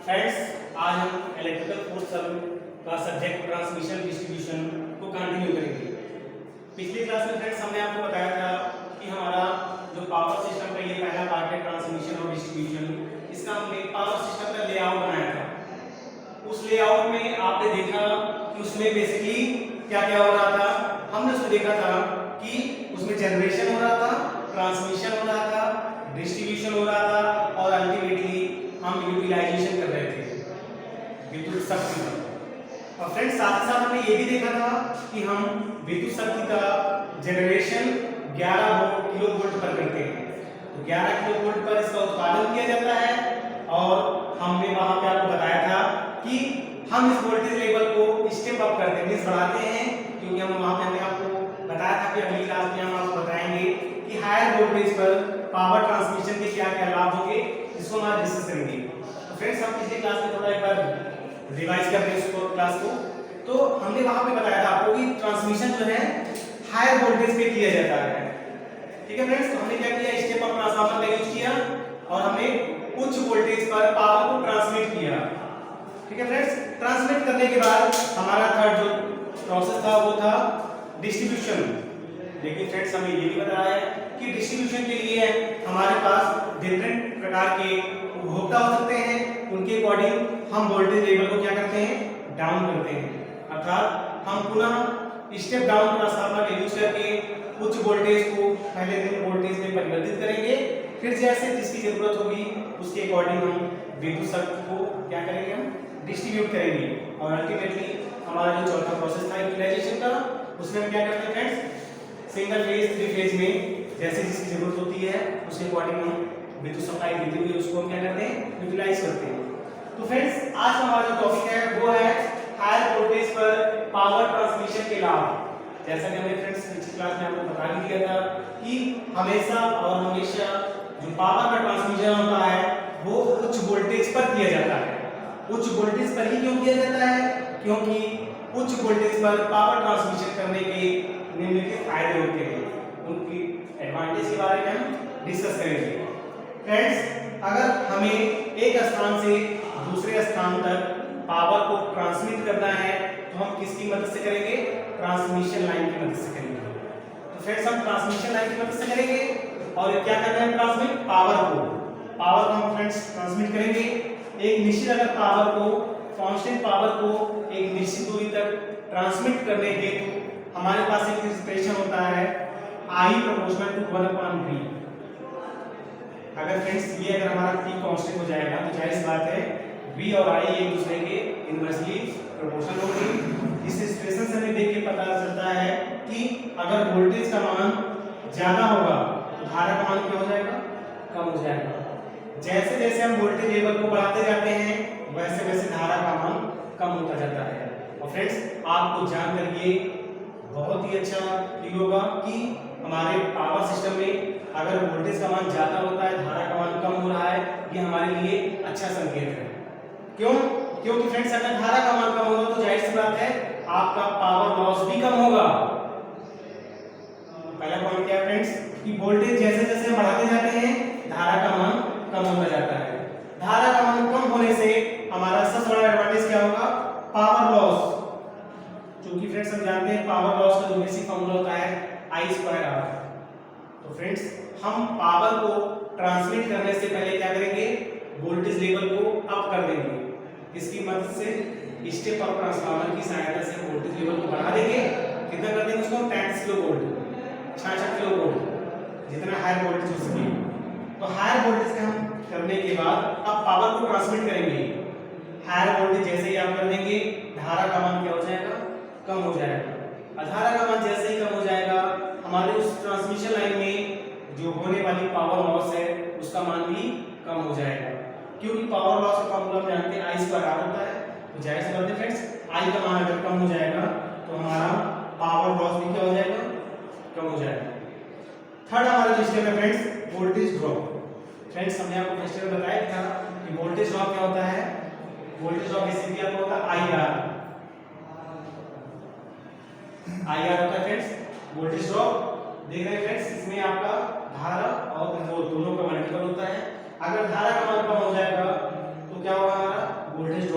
Friends, आज हम electrical force का सब्जेक्ट ट्रांसमिशन डिस्ट्रीब्यूशन को कंटिन्यू करेंगे। पिछली क्लास में फ्रेंड्स हमने आपको बताया था कि हमारा जो पावर सिस्टम का ये पहला पार्ट है ट्रांसमिशन और डिस्ट्रीब्यूशन, इसका हमने पावर सिस्टम का लेआउट बनाया था। उस लेआउट में आपने देखा कि उसमें बेसिकली क्या क्या हो रहा था। हमने उसमें देखा था कि उसमें जनरेशन हो रहा था, ट्रांसमिशन हो रहा था, डिस्ट्रीब्यूशन हो रहा था और अल्टीमेटली हम यूटिलाइजेशन कर रहे थे विद्युत शक्ति का। और फ्रेंड्स, साथ ही साथ हमने ये भी देखा था कि हम विद्युत शक्ति का जनरेशन 11 किलोवोल्ट पर करते हैं। तो 11 किलोवोल्ट पर इसका उत्पादन किया जाता है और हमने वहां पे आपको बताया था कि हम इस वोल्टेज लेवल को स्टेप अप करते हैं, मींस बढ़ाते हैं, क्योंकि हम वहां पे हमने आपको बताया था कि अगली क्लास में हम आपको बताएंगे कि हायर वोल्टेज पर पावर ट्रांसमिशन के क्या क्या लाभ होंगे, इसको हम आज डिस्कस करेंगे। तो फ्रेंड्स, हम पिछली क्लास में थोड़ा एक बार रिवाइज करते हैं इसको क्लास को। तो हमने वहां पे बताया था आपको कि ट्रांसमिशन जो है हायर वोल्टेज पे किया जाता है। ठीक है फ्रेंड्स, तो हमने क्या किया, स्टेप अप ट्रांसफार्मर का यूज किया और हमने उच्च वोल्टेज पर पावर को ट्रांसमिट किया। ठीक है फ्रेंड्स, ट्रांसमिट करने के बाद हमारा थर्ड जो प्रोसेस था वो था डिस्ट्रीब्यूशन। लेकिन फ्रेंड्स, हमें ये भी बताया है कि डिस्ट्रीब्यूशन के लिए हमारे पास डिफरेंट प्रकार के उपभोक्ता हो सकते हैं, उनके अकॉर्डिंग हम वोल्टेज लेवल को क्या करते हैं, डाउन करते हैं। अर्थात हम पुनः स्टेप डाउन ट्रांसफार्मर का यूज करके उच्च वोल्टेज को पहले दिन वोल्टेज में परिवर्तित करेंगे, फिर जैसे जिसकी जरूरत होगी उसके अकॉर्डिंग हम विद्युत शक्ति को क्या करेंगे, हम डिस्ट्रीब्यूट करेंगे। और अल्टीमेटली हमारा जो चौथा प्रोसेस था यूटिलाइजेशन का, उसमें हम क्या करते हैं friends, single phase, three phase में जैसे जिसकी जरूरत होती है उसके अकॉर्डिंग हम विद्युत सप्लाई देते हुए उसको हम क्या करते हैं, यूटिलाइज करते हैं। तो फ्रेंड्स, आज हमारा जो टॉपिक है वो है हायर वोल्टेज पर पावर ट्रांसमिशन के लाभ। जैसा कि हमने फ्रेंड्स पिछली क्लास में आपको बता भी दिया था कि हमेशा और हमेशा जो पावर का ट्रांसमिशन होता है वो उच्च वोल्टेज पर किया जाता है। उच्च वोल्टेज पर ही क्यों किया जाता है, क्योंकि उच्च वोल्टेज पर पावर ट्रांसमिशन करने के निम्नलिखित फायदे होते हैं। उनकी एडवांटेज के बारे में हम डिस्कस करेंगे। फ्रेंड्स, अगर हमें एक स्थान से दूसरे स्थान तक पावर को ट्रांसमिट करना है तो हम किसकी मदद से करेंगे, ट्रांसमिशन लाइन की मदद से करेंगे। तो फ्रेंड्स, हम ट्रांसमिशन लाइन की मदद से करेंगे और क्या करना है, ट्रांसमिट पावर को हम फ्रेंड्स ट्रांसमिट करेंगे। एक निश्चित अगर पावर को, कांस्टेंट पावर को एक निश्चित दूरी तक ट्रांसमिट करने हेतु हमारे पास एक एक्सप्रेशन होता है I प्रोपोर्शनल टू 1/V। अगर फ्रेंड्स ये अगर हमारा P कांस्टेंट हो जाएगा तो जाहिर सी बात है V और I एक दूसरे के इनवर्सली प्रोपोर्शनल होंगे। इस एक्सप्रेशन से हमें देख के पता चलता है कि अगर वोल्टेज का मान ज्यादा होगा तो धारा का मान क्या हो जाएगा, कम हो जाएगा। जैसे जैसे हम वोल्टेज लेवल को बढ़ाते जाते हैं वैसे वैसे धारा का मान कम होता जाता है। और फ्रेंड्स, आपको जानकर ये बहुत ही अच्छा फील होगा कि हमारे पावर सिस्टम में अगर वोल्टेज का मान ज्यादा होता है, धारा का मान कम हो रहा है, ये हमारे लिए अच्छा संकेत है। क्यों? क्योंकि फ्रेंड्स, अगर धारा का मान कम होगा तो जाहिर सी बात है आपका पावर लॉस भी कम होगा। पहला पॉइंट क्या है फ्रेंड्स, कि वोल्टेज जैसे जैसे हम बढ़ाते जाते हैं धारा का मान कम होता जाता है। धारा का मान कम होने से हमारा सबसे बड़ा एडवांटेज क्या होगा, पावर लॉस। क्योंकि फ्रेंड्स, हम जानते हैं पावर लॉस का जो बेसिक फार्मूला होता है I²R। तो फ्रेंड्स, हम पावर को ट्रांसमिट करने से पहले क्या करेंगे, वोल्टेज लेवल को अप कर देंगे। इसकी मदद से स्टेप अप ट्रांसफार्मर की सहायता से वोल्टेज लेवल को बढ़ा देंगे। कितना कर देंगे उसको, 33 किलोवोल्ट, 66 किलोवोल्ट, जितना हायर वोल्टेज हो सके। तो हायर वोल्टेज का हम करने के बाद अब पावर को ट्रांसमिट करेंगे। हायर वोल्टेज जैसे ही आप कर देंगे धारा का मान क्या हो जाएगा, कम हो जाएगा। धारा का मान जैसे ही कम हो जाएगा हमारे उस ट्रांसमिशन लाइन में जो होने वाली पावर लॉस है उसका मान भी कम हो जाएगा। क्योंकि पावर लॉस का फॉर्मूला हम जानते हैं I²R होता है। तो जाहिर सी बात है फ्रेंड्स, I का मान अगर कम हो जाएगा तो हमारा पावर लॉस भी क्या हो जाएगा, कम हो जाएगा। थर्ड हमारा जो स्टेप है फ्रेंड्स, वोल्टेज ड्रॉप। फ्रेंड्स, हमने आपको फर्स्ट में बताया था कि वोल्टेज ड्रॉप क्या होता है। वोल्टेज ड्रॉप बेसिकली आपको होता है IR होता है फ्रेंड्स, वोल्टेज ड्रॉप। देख रहे हैं फ्रेंड्स, इसमें आपका धारा और वो दोनों का मल्टीपल होता है। अगर धारा का मान कम हो जाएगा तो क्या होगा, हमारा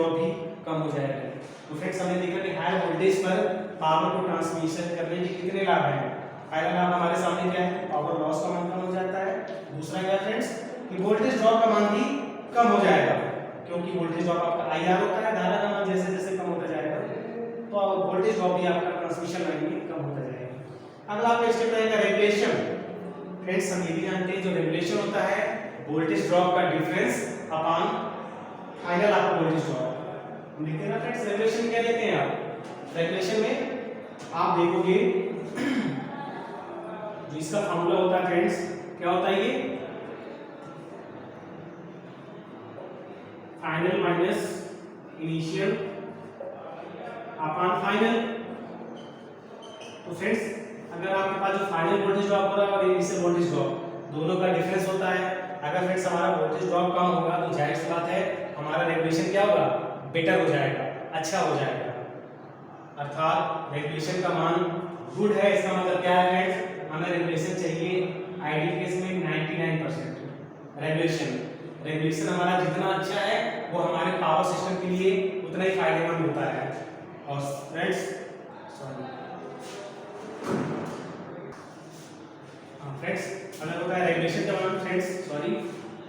ड्रॉप भी कम हो जाएगा। तो फ्रेंड्स हमने देखा कि हाई वोल्टेज पर पावर को ट्रांसमिशन करने के कितने लाभ हैं। पहला लाभ हमारे सामने क्या है, पावर लॉस का मान कम हो जाता है। दूसरा क्या फ्रेंड्स कि वोल्टेज ड्रॉप का मान भी कम हो जाएगा, क्योंकि वोल्टेज ड्रॉप आपका IR होता है, धारा का मान जैसे जैसे कम होता जाएगा तो वोल्टेज ड्रॉप भी आपका ट्रांसमिशन लाइन में कम होता जाएगा। अगला आपका स्टेप रहेगा रेगुलेशन। फ्रेंड्स हम ये भी जानते हैं जो रेगुलेशन होता है वोल्टेज ड्रॉप का डिफरेंस अपॉन फाइनल आपका वोल्टेज ड्रॉप। हम देखते हैं ना फ्रेंड्स रेगुलेशन क्या देते हैं आप, रेगुलेशन में आप देखोगे जो इसका फॉर्मूला होता है फ्रेंड्स क्या होता है, ये final minus initial upon final. तो फ्रेंड्स अगर आपके पास जो फाइनल वोल्टेज ड्रॉप हो रहा है और इनिशियल वोल्टेज ड्रॉप दोनों का डिफरेंस होता है, अगर फ्रेंड्स हमारा वोल्टेज ड्रॉप कम होगा तो जाहिर सी बात है हमारा रेगुलेशन क्या होगा, बेटर हो जाएगा, अच्छा हो जाएगा। अर्थात रेगुलेशन का मान गुड है, इसका मतलब क्या है फ्रेंड्स, हमें रेगुलेशन चाहिए आइडियल केस में 99% रेगुलेशन हमारा जितना अच्छा है वो हमारे पावर सिस्टम के लिए उतना ही फायदेमंद होता है। और फ्रेंड्स अगर होता है रेगुलेशन का मान फ्रेंड्स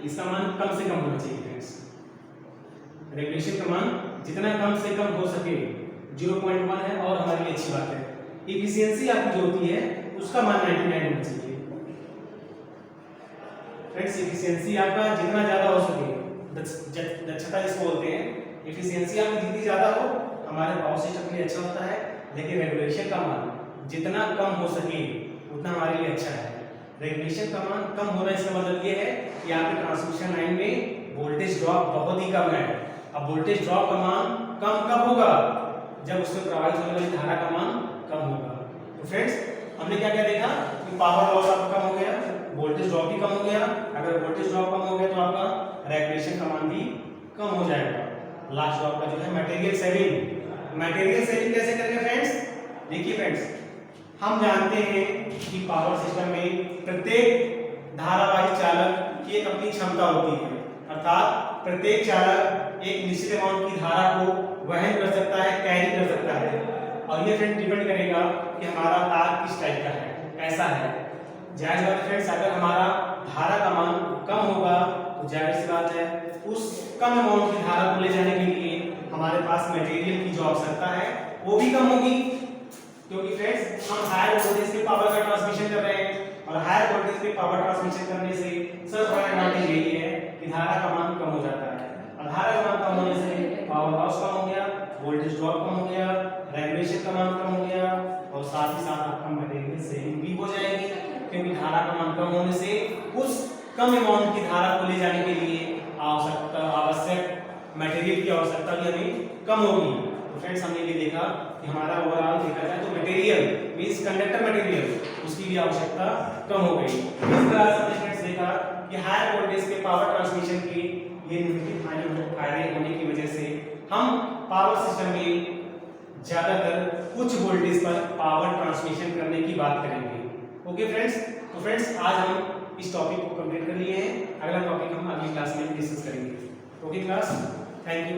इसका मान कम से कम होना चाहिए फ्रेंड्स, रेगुलेशन का मान जितना कम से कम हो सके 0.1 है और हमारे लिए अच्छी बात है। एफिशिएंसी आपकी जो होती है उसका मान 99 होना चाहिए फ्रेंड्स। एफिशिएंसी आपका जितना ज्यादा हो सके, दक्षता जिसको बोलते हैं, एफिशिएंसी आपकी जितनी ज्यादा हो हमारे पावर सिस्टम के लिए अच्छा होता है, लेकिन रेगुलेशन का मान जितना कम हो सके उतना हमारे लिए अच्छा है। रेगुलेशन का मान कम होना इसका मतलब ये है कि आपके ट्रांसमिशन लाइन में वोल्टेज ड्रॉप बहुत ही कम है। अब वोल्टेज ड्रॉप का मान कम कब होगा, जब उसमें प्रवाहित होने वाली धारा का मान कम होगा। तो फ्रेंड्स हमने क्या क्या देखा कि पावर लॉस आपका कम हो गया, वोल्टेज ड्रॉप भी कम हो गया। अगर वोल्टेज ड्रॉप कम हो गया तो आपका रेगुलेशन का मान भी कम हो जाएगा। लास्ट आपका जो है मटेरियल सेविंग। मटेरियल सेविंग कैसे करेंगे फ्रेंड्स, देखिए फ्रेंड्स हम जानते हैं कि पावर सिस्टम में प्रत्येक धारावाही चालक की एक अपनी क्षमता होती है, अर्थात प्रत्येक चालक एक निश्चित अमाउंट की धारा को वहन कर सकता है, कैरी कर सकता है। और ये फ्रेंड डिपेंड करेगा कि हमारा तार किस टाइप का है, कैसा है। जाहिर बात है फ्रेंड्स अगर हमारा धारा का मान कम होगा तो जाहिर सी बात है उस कम अमाउंट की धारा को ले जाने के लिए हमारे पास मटेरियल की जो आवश्यकता है वो भी कम होगी, क्योंकि फ्रेंड्स हम हायर वोल्टेज पे पावर का ट्रांसमिशन कर रहे हैं और हायर वोल्टेज पे पावर ट्रांसमिशन करने से सबसे बड़ा एडवांटेज यही है कि धारा का मान कम हो जाता है। और धारा का मान कम होने से पावर लॉस कम हो गया, वोल्टेज ड्रॉप कम हो गया, रेगुलेशन का मान कम हो गया और साथ ही साथ आपका मटेरियल सेविंग भी हो जाएगी, क्योंकि धारा का मान कम होने से उस कम अमाउंट की धारा को ले जाने के लिए आवश्यक मटेरियल की आवश्यकता भी हमें कम होगी। तो फ्रेंड्स हमने ये देखा कि हमारा ओवरऑल देखा जाए तो मटेरियल मींस कंडक्टर मटेरियल उसकी भी आवश्यकता कम हो गई। इस तरह से हमने फ्रेंड्स देखा कि हाई वोल्टेज के पावर ट्रांसमिशन के ये निम्नलिखित फायदे होने की वजह से हम पावर सिस्टम में ज्यादातर उच्च वोल्टेज पर पावर ट्रांसमिशन करने की बात करेंगे। ओके फ्रेंड्स, तो फ्रेंड्स आज हम इस टॉपिक को कंप्लीट कर लिए हैं। अगला टॉपिक हम अगली क्लास में डिस्कस करेंगे। Okay class, thank you.